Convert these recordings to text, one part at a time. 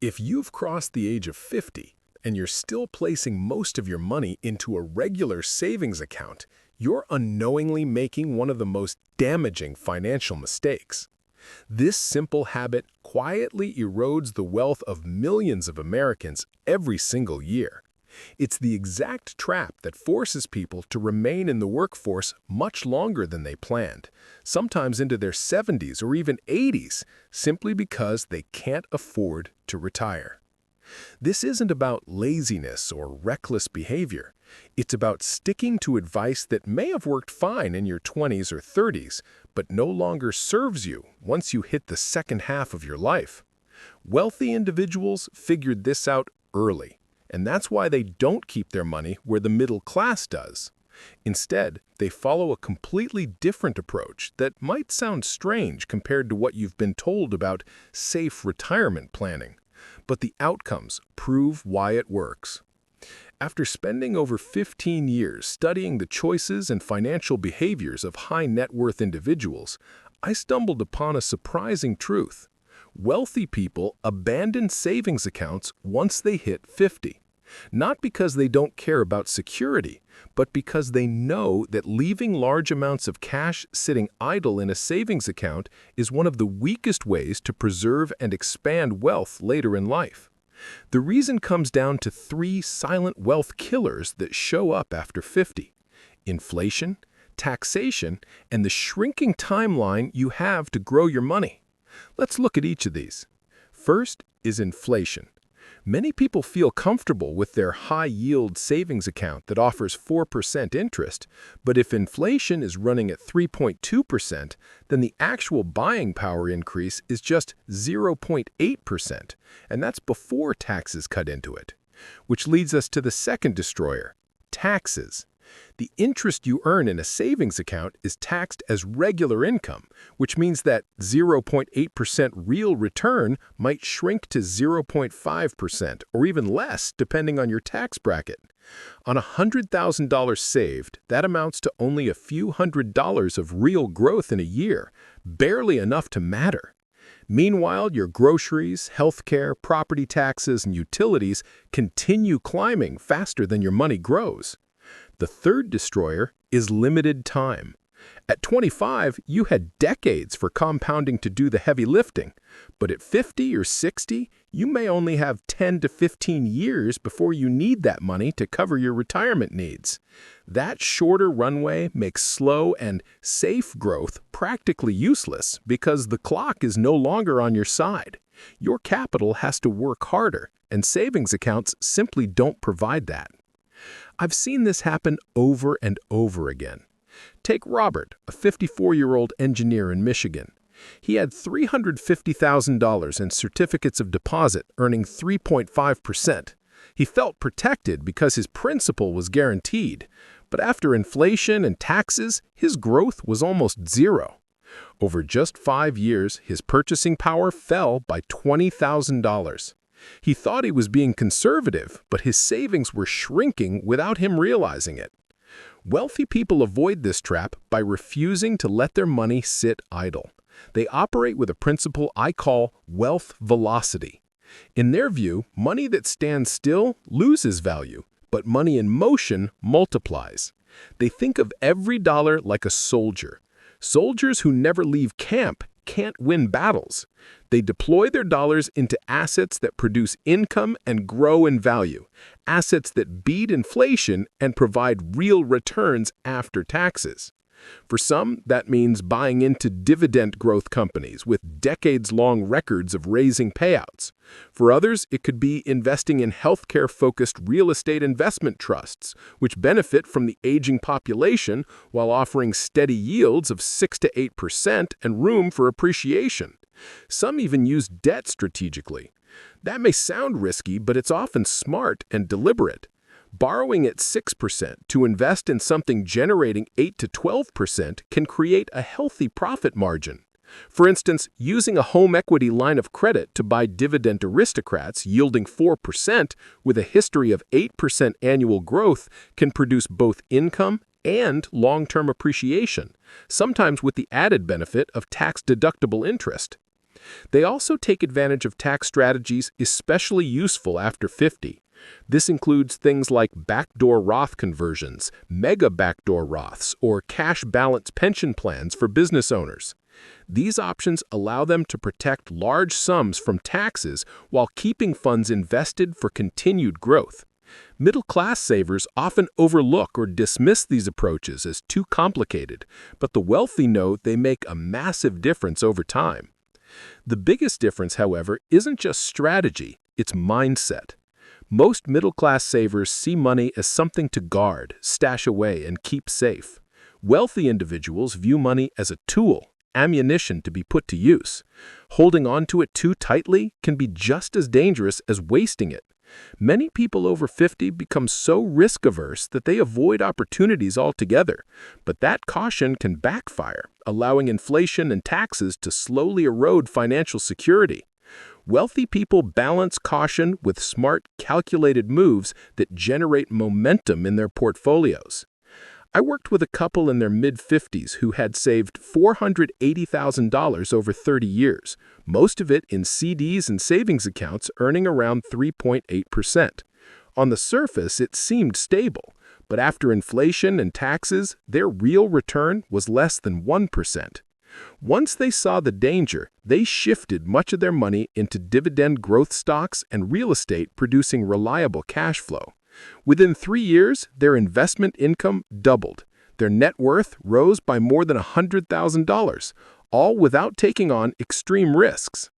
If you've crossed the age of 50 and you're still placing most of your money into a regular savings account, you're unknowingly making one of the most damaging financial mistakes. This simple habit quietly erodes the wealth of millions of Americans every single year. It's the exact trap that forces people to remain in the workforce much longer than they planned, sometimes into their 70s or even 80s, simply because they can't afford to retire. This isn't about laziness or reckless behavior. It's about sticking to advice that may have worked fine in your 20s or 30s, but no longer serves you once you hit the second half of your life. Wealthy individuals figured this out early, and that's why they don't keep their money where the middle class does. Instead, they follow a completely different approach that might sound strange compared to what you've been told about safe retirement planning. But the outcomes prove why it works. After spending over 15 years studying the choices and financial behaviors of high-net-worth individuals, I stumbled upon a surprising truth. Wealthy people abandon savings accounts once they hit 50. Not because they don't care about security, but because they know that leaving large amounts of cash sitting idle in a savings account is one of the weakest ways to preserve and expand wealth later in life. The reason comes down to three silent wealth killers that show up after 50: inflation, taxation, and the shrinking timeline you have to grow your money. Let's look at each of these. First is inflation. Many people feel comfortable with their high-yield savings account that offers 4% interest, but if inflation is running at 3.2%, then the actual buying power increase is just 0.8%, and that's before taxes cut into it. Which leads us to the second destroyer: taxes. The interest you earn in a savings account is taxed as regular income, which means that 0.8% real return might shrink to 0.5% or even less depending on your tax bracket. On $100,000 saved, that amounts to only a few $100s of real growth in a year, barely enough to matter. Meanwhile, your groceries, healthcare, property taxes, and utilities continue climbing faster than your money grows. The third destroyer is limited time. At 25, you had decades for compounding to do the heavy lifting, but at 50 or 60, you may only have 10 to 15 years before you need that money to cover your retirement needs. That shorter runway makes slow and safe growth practically useless because the clock is no longer on your side. Your capital has to work harder, and savings accounts simply don't provide that. I've seen this happen over and over again. Take Robert, a 54-year-old engineer in Michigan. He had $350,000 in certificates of deposit earning 3.5%. He felt protected because his principal was guaranteed, but after inflation and taxes, his growth was almost zero. Over just 5 years, his purchasing power fell by $20,000. He thought he was being conservative, but his savings were shrinking without him realizing it. Wealthy people avoid this trap by refusing to let their money sit idle. They operate with a principle I call wealth velocity. In their view, money that stands still loses value, but money in motion multiplies. They think of every dollar like a soldier. Soldiers who never leave camp can't win battles. They deploy their dollars into assets that produce income and grow in value, assets that beat inflation and provide real returns after taxes. For some, that means buying into dividend growth companies with decades-long records of raising payouts. For others, it could be investing in healthcare-focused real estate investment trusts, which benefit from the aging population while offering steady yields of 6 to 8% and room for appreciation. Some even use debt strategically. That may sound risky, but it's often smart and deliberate. Borrowing at 6% to invest in something generating 8 to 12% can create a healthy profit margin. For instance, using a home equity line of credit to buy dividend aristocrats yielding 4% with a history of 8% annual growth can produce both income and long-term appreciation, sometimes with the added benefit of tax-deductible interest. They also take advantage of tax strategies especially useful after 50. This includes things like backdoor Roth conversions, mega backdoor Roths, or cash balance pension plans for business owners. These options allow them to protect large sums from taxes while keeping funds invested for continued growth. Middle-class savers often overlook or dismiss these approaches as too complicated, but the wealthy know they make a massive difference over time. The biggest difference, however, isn't just strategy, it's mindset. Most middle-class savers see money as something to guard, stash away, and keep safe. Wealthy individuals view money as a tool, ammunition to be put to use. Holding on to it too tightly can be just as dangerous as wasting it. Many people over 50 become so risk-averse that they avoid opportunities altogether, but that caution can backfire, allowing inflation and taxes to slowly erode financial security. Wealthy people balance caution with smart, calculated moves that generate momentum in their portfolios. I worked with a couple in their mid-50s who had saved $480,000 over 30 years, most of it in CDs and savings accounts earning around 3.8%. On the surface, it seemed stable, but after inflation and taxes, their real return was less than 1%. Once they saw the danger, they shifted much of their money into dividend growth stocks and real estate producing reliable cash flow. Within 3 years, their investment income doubled. Their net worth rose by more than $100,000, all without taking on extreme risks.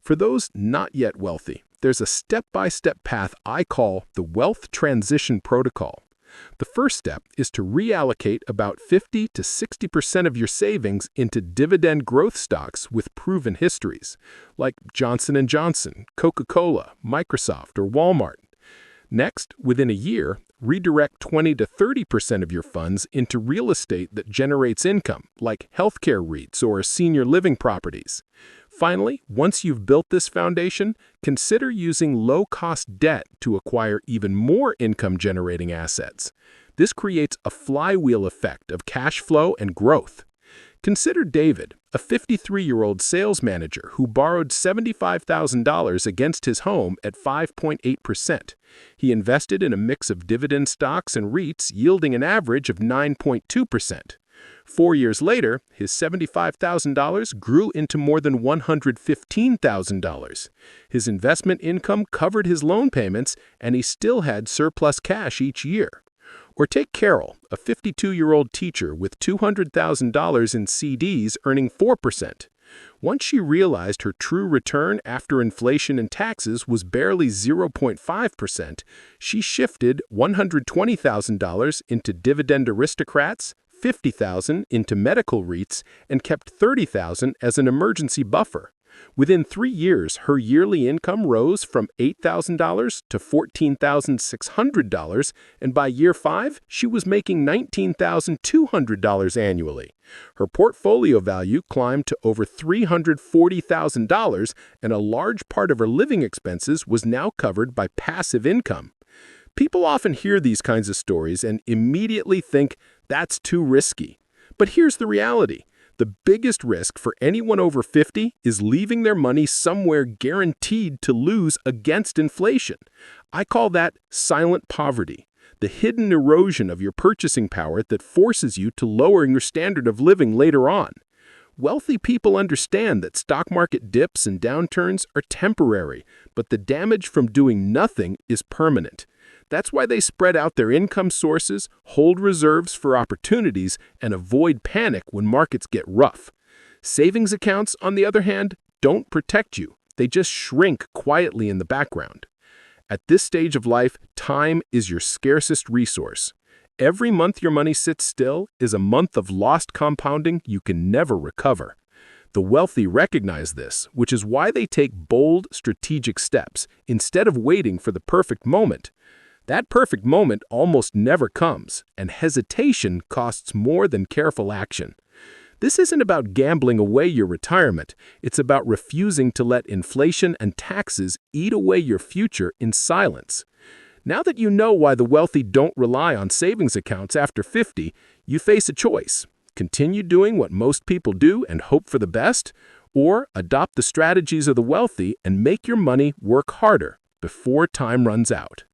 For those not yet wealthy, there's a step-by-step path I call the Wealth Transition Protocol. The first step is to reallocate about 50 to 60% of your savings into dividend growth stocks with proven histories, like Johnson & Johnson, Coca-Cola, Microsoft, or Walmart. Next, within a year, redirect 20 to 30% of your funds into real estate that generates income, like healthcare REITs or senior living properties. Finally, once you've built this foundation, consider using low-cost debt to acquire even more income-generating assets. This creates a flywheel effect of cash flow and growth. Consider David, a 53-year-old sales manager who borrowed $75,000 against his home at 5.8%. He invested in a mix of dividend stocks and REITs yielding an average of 9.2%. 4 years later, his $75,000 grew into more than $115,000. His investment income covered his loan payments, and he still had surplus cash each year. Or take Carol, a 52-year-old teacher with $200,000 in CDs earning 4%. Once she realized her true return after inflation and taxes was barely 0.5%, she shifted $120,000 into Dividend Aristocrats, $50,000 into medical REITs, and kept $30,000 as an emergency buffer. Within 3 years, her yearly income rose from $8,000 to $14,600, and by year 5, she was making $19,200 annually. Her portfolio value climbed to over $340,000, and a large part of her living expenses was now covered by passive income. People often hear these kinds of stories and immediately think that's too risky. But here's the reality. The biggest risk for anyone over 50 is leaving their money somewhere guaranteed to lose against inflation. I call that silent poverty, the hidden erosion of your purchasing power that forces you to lower your standard of living later on. Wealthy people understand that stock market dips and downturns are temporary, but the damage from doing nothing is permanent. That's why they spread out their income sources, hold reserves for opportunities, and avoid panic when markets get rough. Savings accounts, on the other hand, don't protect you. They just shrink quietly in the background. At this stage of life, time is your scarcest resource. Every month your money sits still is a month of lost compounding you can never recover. The wealthy recognize this, which is why they take bold, strategic steps instead of waiting for the perfect moment. That perfect moment almost never comes, and hesitation costs more than careful action. This isn't about gambling away your retirement. It's about refusing to let inflation and taxes eat away your future in silence. Now that you know why the wealthy don't rely on savings accounts after 50, you face a choice. Continue doing what most people do and hope for the best, Or adopt the strategies of the wealthy and make your money work harder before time runs out.